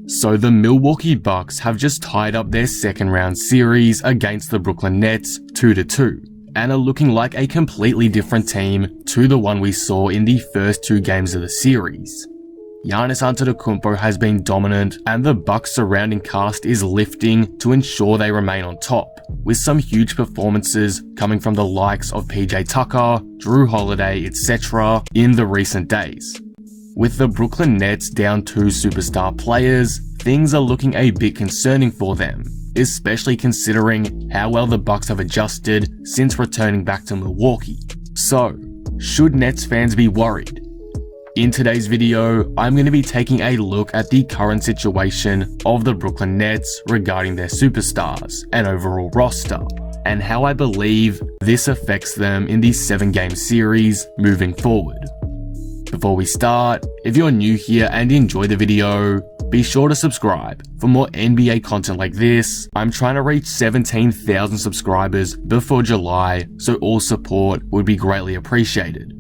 So the Milwaukee Bucks have just tied up their second round series against the Brooklyn Nets 2-2 and are looking like a completely different team to the one we saw in the first two games of the series. Giannis Antetokounmpo has been dominant and the Bucks' surrounding cast is lifting to ensure they remain on top, with some huge performances coming from the likes of PJ Tucker, Jrue Holiday, etc. in the recent days. With the Brooklyn Nets down two superstar players, things are looking a bit concerning for them, especially considering how well the Bucks have adjusted since returning back to Milwaukee. So, should Nets fans be worried? In today's video, I'm going to be taking a look at the current situation of the Brooklyn Nets regarding their superstars and overall roster, and how I believe this affects them in the 7-game series moving forward. Before we start, if you're new here and enjoy the video, be sure to subscribe for more NBA content like this. I'm trying to reach 17,000 subscribers before July, so all support would be greatly appreciated.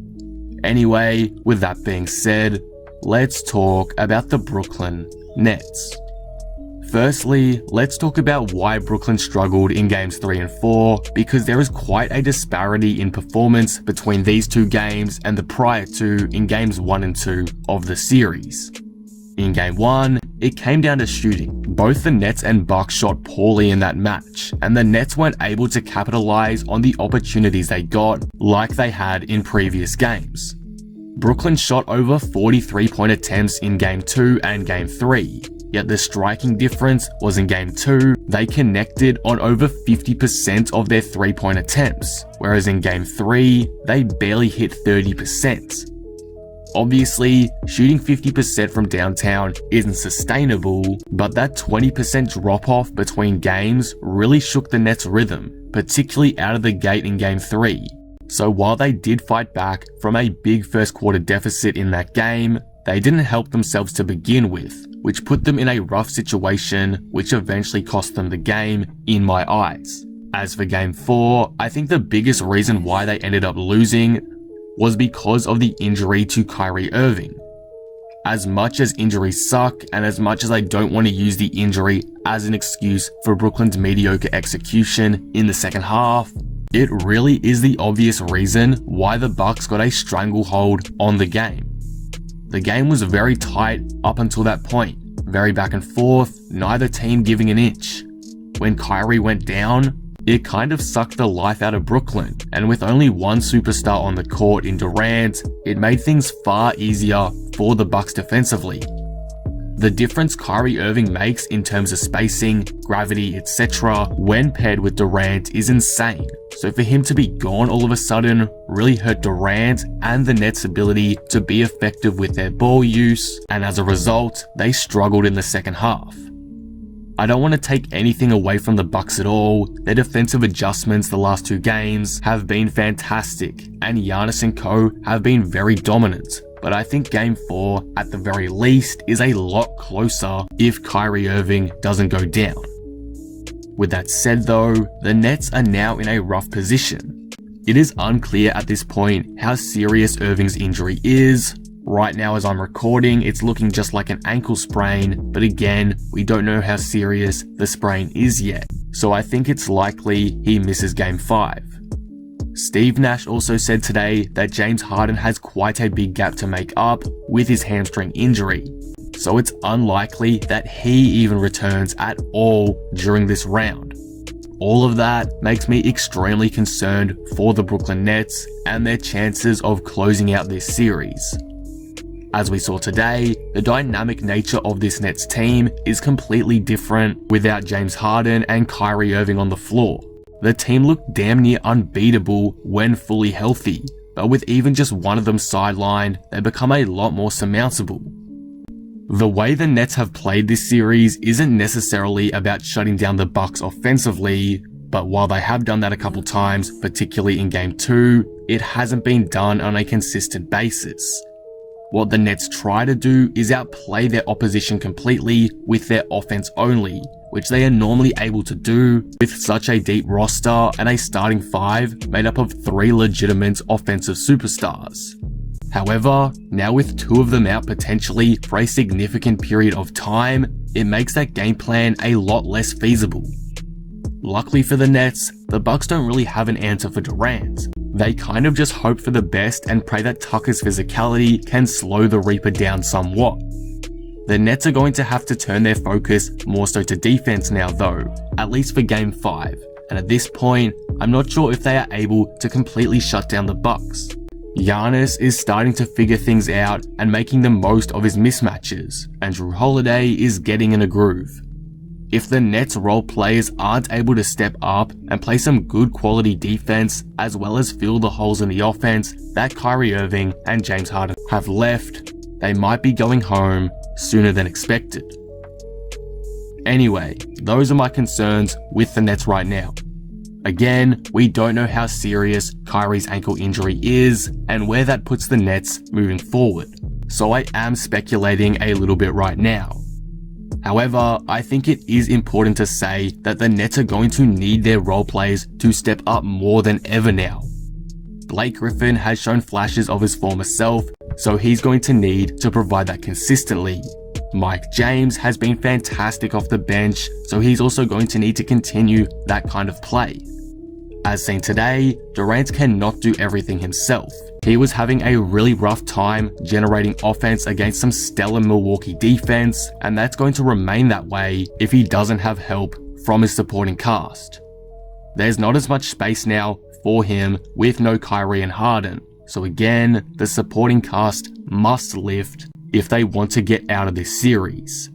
Anyway, with that being said, let's talk about the Brooklyn Nets. Firstly, let's talk about why Brooklyn struggled in games 3 and 4, because there is quite a disparity in performance between these two games and the prior two in games 1 and 2 of the series. In game 1, it came down to shooting. Both the Nets and Bucks shot poorly in that match, and the Nets weren't able to capitalize on the opportunities they got like they had in previous games. Brooklyn shot over 43-point attempts in game 2 and game 3. Yet the striking difference was in game 2, they connected on over 50% of their 3-point attempts, whereas in game 3, they barely hit 30%. Obviously, shooting 50% from downtown isn't sustainable, but that 20% drop-off between games really shook the Nets' rhythm, particularly out of the gate in game 3. So while they did fight back from a big first quarter deficit in that game, they didn't help themselves to begin with, which put them in a rough situation which eventually cost them the game in my eyes. As for game 4, I think the biggest reason why they ended up losing was because of the injury to Kyrie Irving. As much as injuries suck, and as much as I don't want to use the injury as an excuse for Brooklyn's mediocre execution in the second half, it really is the obvious reason why the Bucks got a stranglehold on the game. The game was very tight up until that point, very back and forth, neither team giving an inch. When Kyrie went down, it kind of sucked the life out of Brooklyn, and with only one superstar on the court in Durant, it made things far easier for the Bucks defensively. The difference Kyrie Irving makes in terms of spacing, gravity, etc. when paired with Durant is insane, so for him to be gone all of a sudden really hurt Durant and the Nets' ability to be effective with their ball use, and as a result, they struggled in the second half. I don't want to take anything away from the Bucks at all. Their defensive adjustments the last two games have been fantastic, and Giannis and co have been very dominant. But I think game 4, at the very least, is a lot closer if Kyrie Irving doesn't go down. With that said though, the Nets are now in a rough position. It is unclear at this point how serious Irving's injury is. Right now as I'm recording, it's looking just like an ankle sprain, but again, we don't know how serious the sprain is yet. So I think it's likely he misses game 5. Steve Nash also said today that James Harden has quite a big gap to make up with his hamstring injury, so it's unlikely that he even returns at all during this round. All of that makes me extremely concerned for the Brooklyn Nets and their chances of closing out this series. As we saw today, the dynamic nature of this Nets team is completely different without James Harden and Kyrie Irving on the floor. The team looked damn near unbeatable when fully healthy, but with even just one of them sidelined, they become a lot more surmountable. The way the Nets have played this series isn't necessarily about shutting down the Bucks offensively, but while they have done that a couple times, particularly in game 2, it hasn't been done on a consistent basis. What the Nets try to do is outplay their opposition completely with their offense only, which they are normally able to do with such a deep roster and a starting 5 made up of 3 legitimate offensive superstars. However, now with 2 of them out potentially for a significant period of time, it makes that game plan a lot less feasible. Luckily for the Nets, the Bucks don't really have an answer for Durant. They kind of just hope for the best and pray that Tucker's physicality can slow the Reaper down somewhat. The Nets are going to have to turn their focus more so to defense now though, at least for Game 5, and at this point, I'm not sure if they are able to completely shut down the Bucks. Giannis is starting to figure things out and making the most of his mismatches, and Jrue Holiday is getting in a groove. If the Nets role players aren't able to step up and play some good quality defense as well as fill the holes in the offense that Kyrie Irving and James Harden have left, they might be going home sooner than expected. Anyway, those are my concerns with the Nets right now. Again, we don't know how serious Kyrie's ankle injury is and where that puts the Nets moving forward, so I am speculating a little bit right now. However, I think it is important to say that the Nets are going to need their role players to step up more than ever now. Blake Griffin has shown flashes of his former self, so he's going to need to provide that consistently. Mike James has been fantastic off the bench, so he's also going to need to continue that kind of play. As seen today, Durant cannot do everything himself. He was having a really rough time generating offense against some stellar Milwaukee defense, and that's going to remain that way if he doesn't have help from his supporting cast. There's not as much space now for him with no Kyrie and Harden, so again, the supporting cast must lift if they want to get out of this series.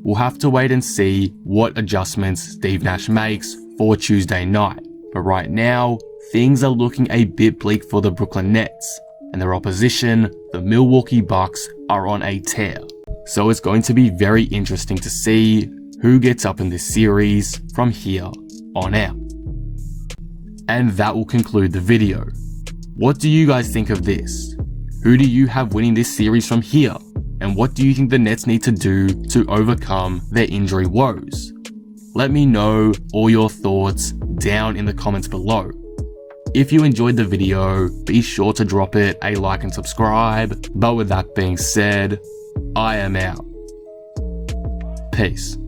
We'll have to wait and see what adjustments Steve Nash makes for Tuesday night, but right now, things are looking a bit bleak for the Brooklyn Nets, and their opposition, the Milwaukee Bucks, are on a tear. So it's going to be very interesting to see who gets up in this series from here on out. And that will conclude the video. What do you guys think of this? Who do you have winning this series from here? And what do you think the Nets need to do to overcome their injury woes? Let me know all your thoughts down in the comments below. If you enjoyed the video, be sure to drop it a like and subscribe. But with that being said, I am out. Peace.